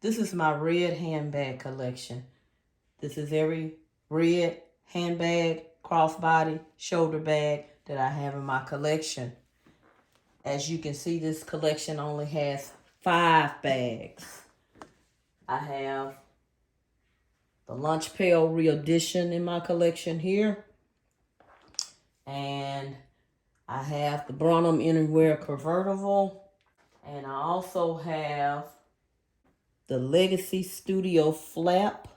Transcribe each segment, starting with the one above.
This is my red handbag collection. This is every red handbag, crossbody, shoulder bag that I have in my collection. As you can see, this collection only has 5 bags. I have the Lunch Pail Reedition in my collection here. And I have the Brahmin Anywhere Convertible. And I also have the Legacy Studio Flap.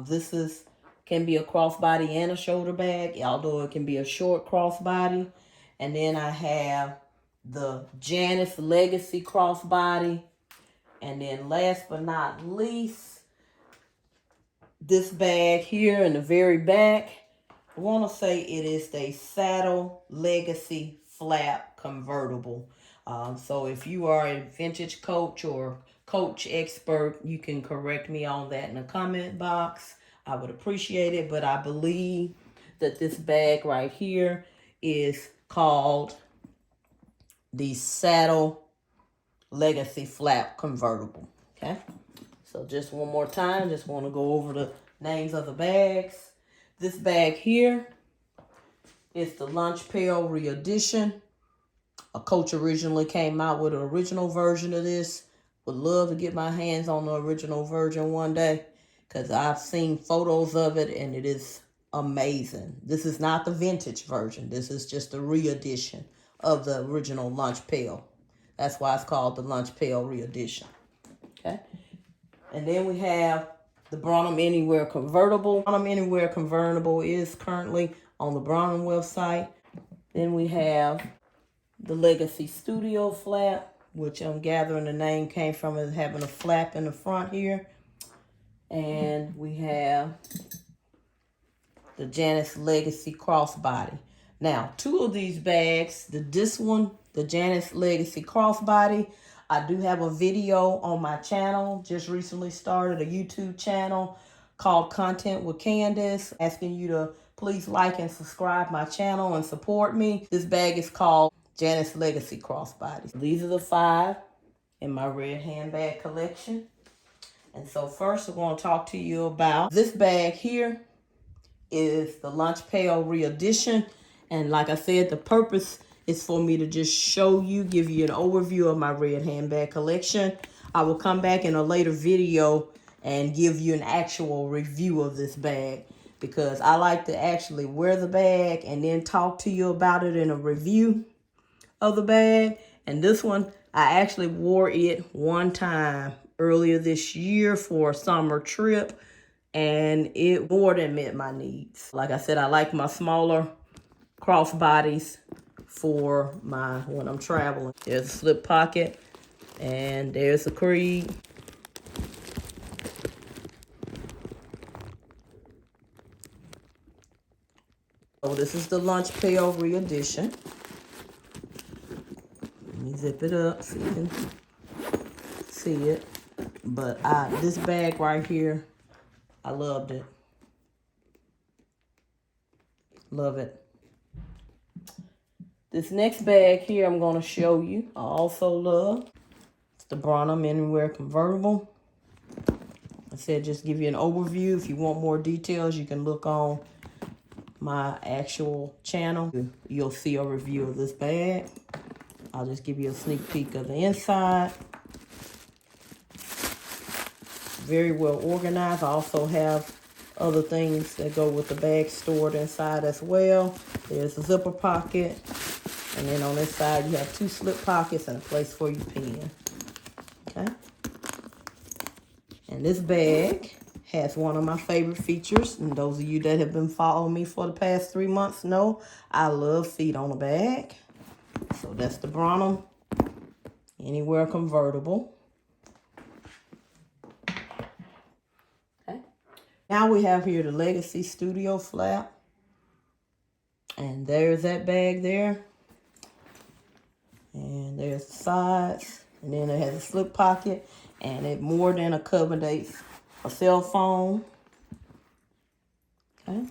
This can be a crossbody and a shoulder bag, although it can be a short crossbody. And then I have the Janice Legacy crossbody. And then last but not least, this bag here in the very back. I want to say it is the Saddle Legacy Flap Convertible. So if you are a vintage coach or coach expert, you can correct me on that in the comment box. I would appreciate it, but I believe that this bag right here is called the Saddle Legacy Flap Convertible. Okay, so just one more time, just want to go over the names of the bags. This bag here is the Lunch Pail Reedition. A coach originally came out with an original version of this. Would love to get my hands on the original version one day, because I've seen photos of it and it is amazing. This is not the vintage version. This is just a re-edition of the original Lunch Pail. That's why it's called the Lunch Pail Reedition. Okay. And then we have the Brahmin Anywhere Convertible. Brahmin Anywhere Convertible is currently on the Brahmin website. Then we have the Legacy Studio Flap, which I'm gathering the name came from it having a flap in the front here. And we have the Janice Legacy Crossbody. Now, 2 of these bags, this one, the Janice Legacy Crossbody, I do have a video on my channel. Just recently started a YouTube channel called Content with Candace, asking you to please like and subscribe my channel and support me. This bag is called Janice Legacy Crossbody. These are the 5 in my red handbag collection. And so first, I'm going to talk to you about this bag here. Is the Lunch Pail Reedition. And like I said, the purpose is for me to just show you, give you an overview of my red handbag collection. I will come back in a later video and give you an actual review of this bag, because I like to actually wear the bag and then talk to you about it in a review of the bag. And this one, I actually wore it one time earlier this year for a summer trip, and it more than met my needs. Like I said, I like my smaller crossbodies for when I'm traveling. There's a slip pocket, and there's a creed. So this is the Lunch Pail Reedition. Let me zip it up so you can see it. But this bag right here, I loved it. Love it. This next bag here I'm going to show you, I also love. It's the Brahmin Anywhere Convertible. I said just give you an overview. If you want more details, you can look on my actual channel. You'll see a review of this bag. I'll just give you a sneak peek of the inside. Very well organized. I also have other things that go with the bag stored inside as well. There's a zipper pocket. And then on this side, you have 2 slip pockets and a place for your pen. Okay. And this bag has one of my favorite features. And those of you that have been following me for the past 3 months know I love feet on a bag. So that's the Brahmin Anywhere Convertible. Okay. Now we have here the Legacy Studio Flap. And there's that bag there. And there's the sides. And then it has a slip pocket. And it more than accommodates a cell phone. Okay.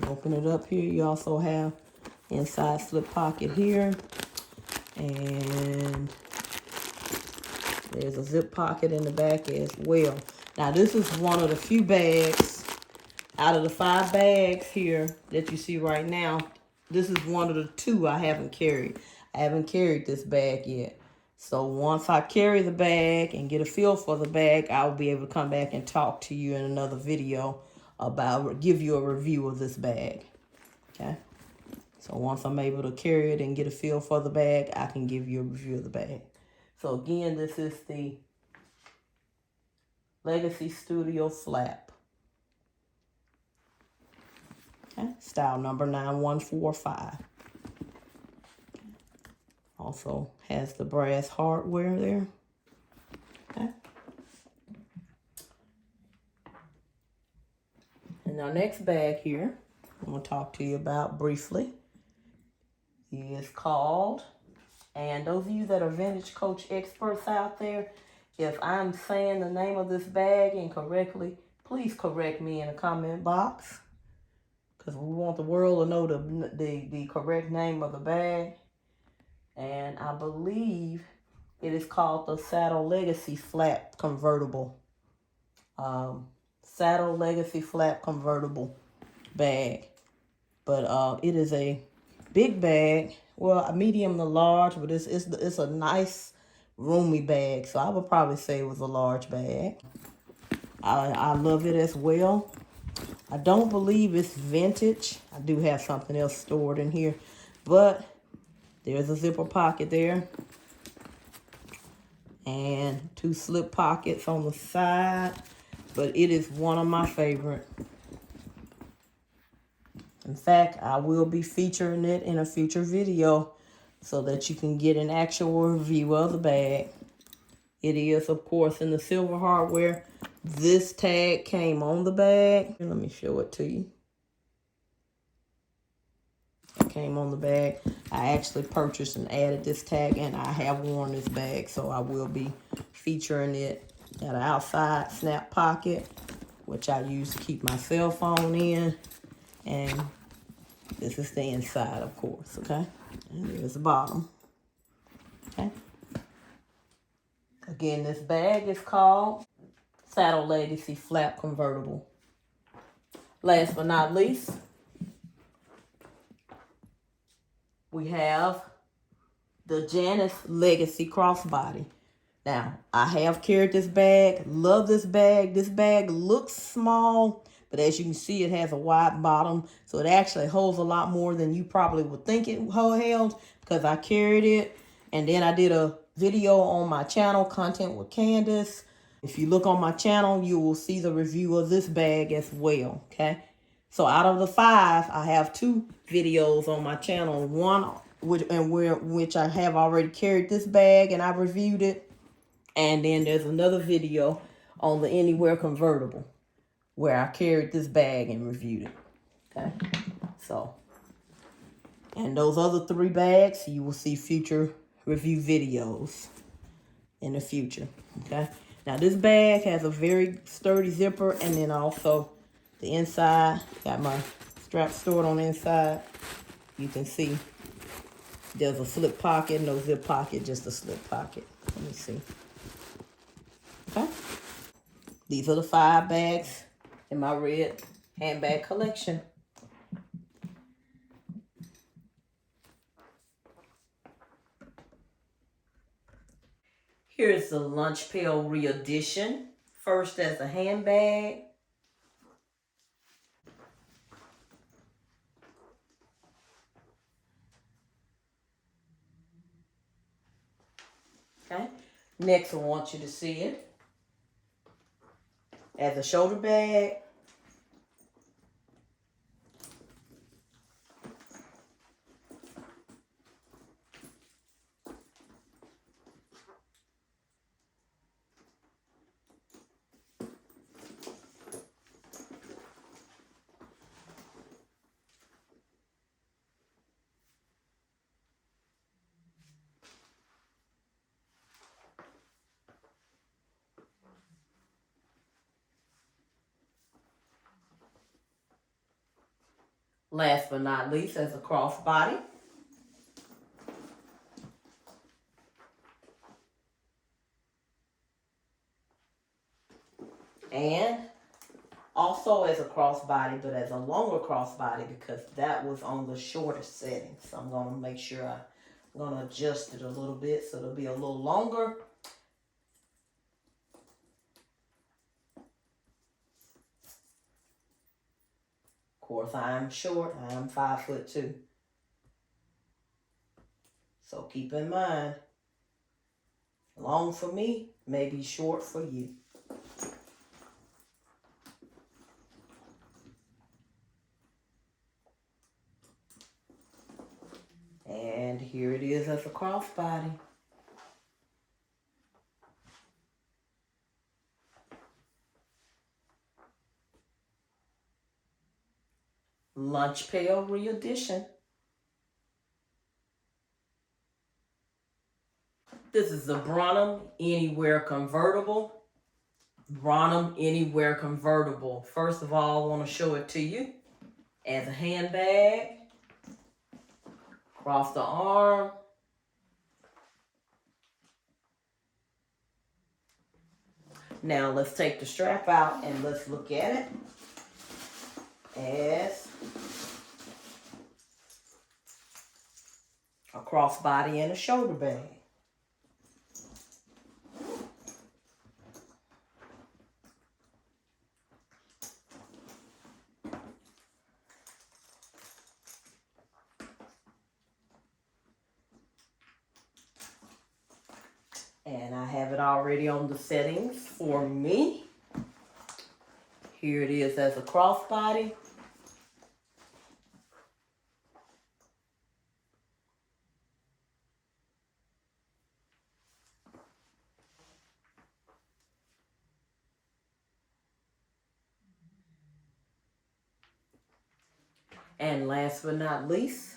Open it up here. You also have inside slip pocket here. And There's a zip pocket in the back as well. Now, this is one of the few bags out of the 5 bags here that you see right now. This is one of the 2 I haven't carried. I haven't carried this bag yet. So once I carry the bag and get a feel for the bag, I'll be able to come back and talk to you in another video about, give you a review of this bag. Okay. So once I'm able to carry it and get a feel for the bag, I can give you a review of the bag. So again, this is the Legacy Studio Flap. Okay, style number 9145. Also has the brass hardware there. Okay. And our next bag here, I'm going to talk to you about briefly, is called, and those of you that are vintage coach experts out there, if I'm saying the name of this bag incorrectly, please correct me in the comment box, because we want the world to know the correct name of the bag. And I believe it is called the Saddle Legacy Flap Convertible. Saddle Legacy Flap Convertible bag. But it is a big bag. Well, a medium to large, but it's a nice roomy bag. So I would probably say it was a large bag. I love it as well. I don't believe it's vintage. I do have something else stored in here, but there's a zipper pocket there and 2 slip pockets on the side, but it is one of my favorite. In fact, I will be featuring it in a future video so that you can get an actual review of the bag. It is, of course, in the silver hardware. This tag came on the bag. Let me show it to you. It came on the bag. I actually purchased and added this tag, and I have worn this bag, so I will be featuring it. Got an outside snap pocket, which I use to keep my cell phone in, and this is the inside, of course, okay? And there's the bottom, okay? Again, this bag is called Saddle Legacy Flap Convertible. Last but not least, we have the Janice Legacy Crossbody. Now, I have carried this bag. Love this bag. This bag looks small, but as you can see, it has a wide bottom. So it actually holds a lot more than you probably would think it held, because I carried it. And then I did a video on my channel, Content with Candace. If you look on my channel, you will see the review of this bag as well, okay? So out of the 5, I have 2 videos on my channel. One which I have already carried this bag and I reviewed it. And then there's another video on the Anywhere Convertible where I carried this bag and reviewed it. Okay. So, and those other 3 bags, you will see future review videos in the future. Okay. Now this bag has a very sturdy zipper, and then also the inside, got my strap stored on the inside. You can see there's a slip pocket, no zip pocket, just a slip pocket. Let me see. Okay. These are the 5 bags in my red handbag collection. Here's the Lunch Pail Reedition. First as a handbag. Okay. Next, I want you to see it as a shoulder bag. Last but not least, as a crossbody. And also as a crossbody, but as a longer crossbody because that was on the shortest setting. So I'm going to make sure I'm going to adjust it a little bit so it'll be a little longer. Of course, I'm short. I'm 5'2". So keep in mind, long for me may be short for you. And here it is as a crossbody. Lunch Pail Reedition. This is the Brahmin Anywhere Convertible. Brahmin Anywhere Convertible. First of all, I want to show it to you as a handbag. Across the arm. Now let's take the strap out and let's look at it as a crossbody and a shoulder bag. And I have it already on the settings for me. Here it is as a crossbody. And last but not least,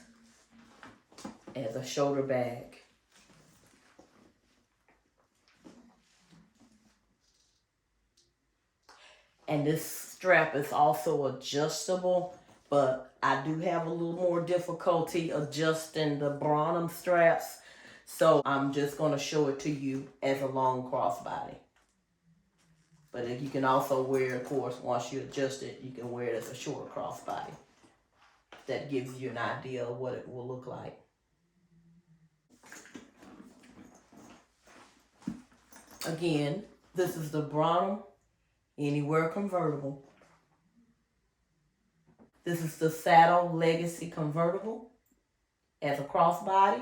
as a shoulder bag. And this strap is also adjustable, but I do have a little more difficulty adjusting the Brahmin straps. So I'm just going to show it to you as a long crossbody. But you can also wear it, of course, once you adjust it, you can wear it as a short crossbody. That gives you an idea of what it will look like. Again, this is the Brahmin Anywhere Convertible. This is the Saddle Legacy Convertible as a crossbody.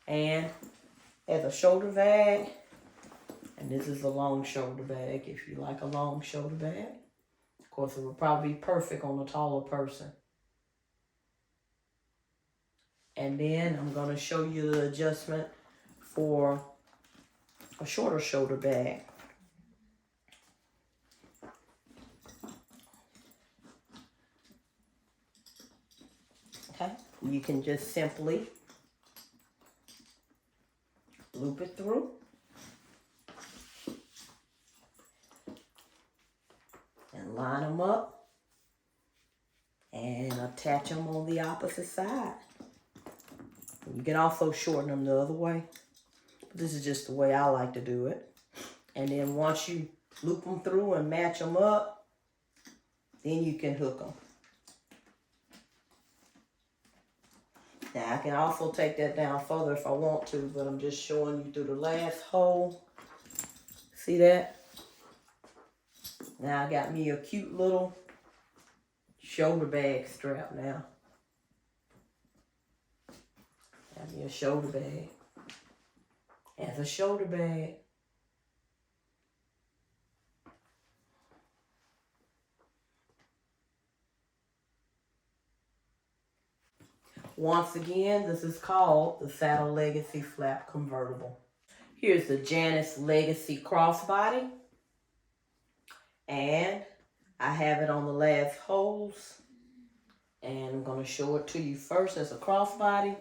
And as a shoulder bag. And this is a long shoulder bag if you like a long shoulder bag. Of course, it would probably be perfect on a taller person. And then I'm going to show you the adjustment for a shorter shoulder bag. Okay, you can just simply loop it through. And line them up. And attach them on the opposite side. You can also shorten them the other way. This is just the way I like to do it. And then once you loop them through and match them up, then you can hook them. Now I can also take that down further if I want to, but I'm just showing you through the last hole. See that? Now I got me a cute little shoulder bag strap now. Got me a shoulder bag. As a shoulder bag. Once again, this is called the Saddle Legacy Flap Convertible. Here's the Janice Legacy Crossbody. And I have it on the last holes. And I'm going to show it to you first as a crossbody.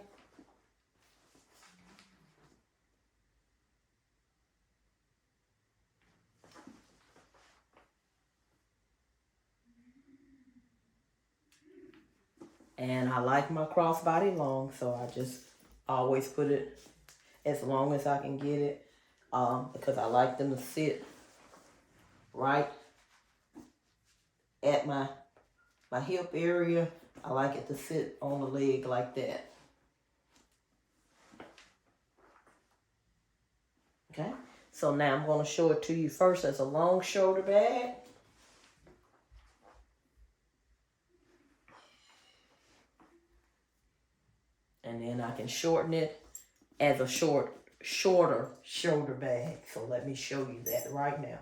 And I like my crossbody long, so I just always put it as long as I can get it, because I like them to sit right at my hip area. I like it to sit on the leg like that. Okay, so now I'm going to show it to you first as a long shoulder bag. And then I can shorten it as a shorter shoulder bag. So let me show you that right now.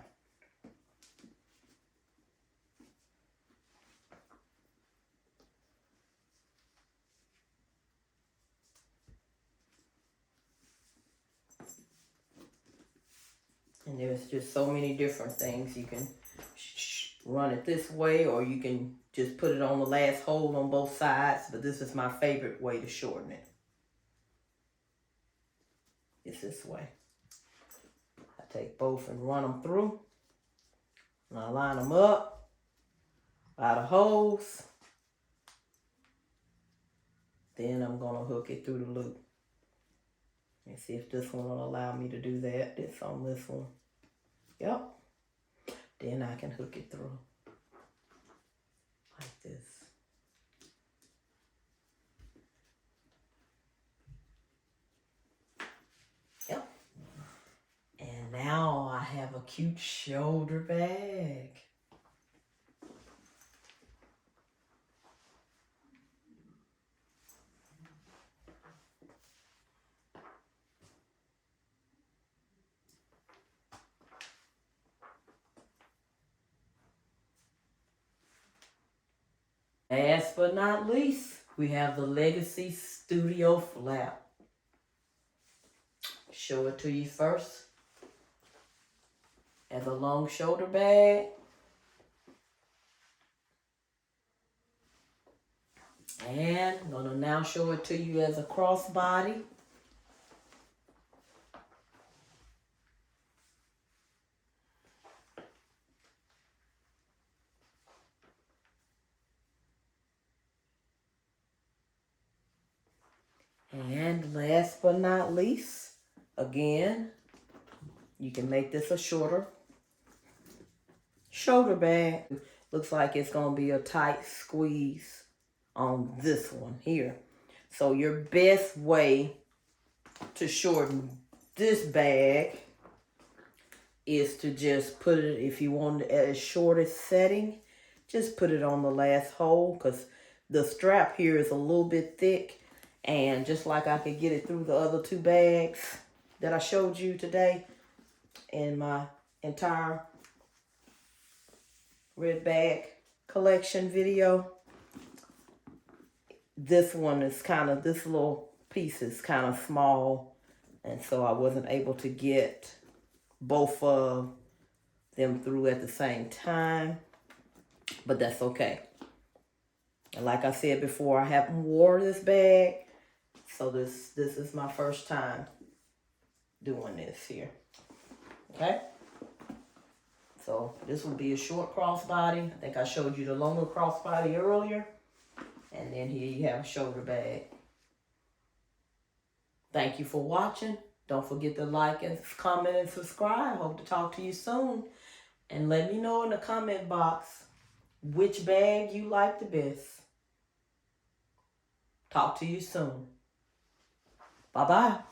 And there's just so many different things. You can run it this way, or you can just put it on the last hole on both sides. But this is my favorite way to shorten it. It's this way. I take both and run them through. And I line them up by the holes. Then I'm going to hook it through the loop. Let's see if this one will allow me to do that. It's on this one. Yep. Then I can hook it through like this. Yep. And now I have a cute shoulder bag. Last but not least, we have the Legacy Studio Flap. Show it to you first as a long shoulder bag. And I'm going to now show it to you as a crossbody. And last but not least, again, you can make this a shorter shoulder bag. Looks like it's going to be a tight squeeze on this one here. So your best way to shorten this bag is to just put it, if you want it at its shortest setting, just put it on the last hole, because the strap here is a little bit thick. And just like I could get it through the other two bags that I showed you today in my entire red bag collection video, this one is kind of, this little piece is kind of small, and so I wasn't able to get both of them through at the same time, but that's okay. And like I said before, I haven't worn this bag, so this is my first time doing this here. Okay? So this will be a short crossbody. I think I showed you the longer crossbody earlier. And then here you have a shoulder bag. Thank you for watching. Don't forget to like and comment and subscribe. Hope to talk to you soon. And let me know in the comment box which bag you like the best. Talk to you soon. Bye-bye.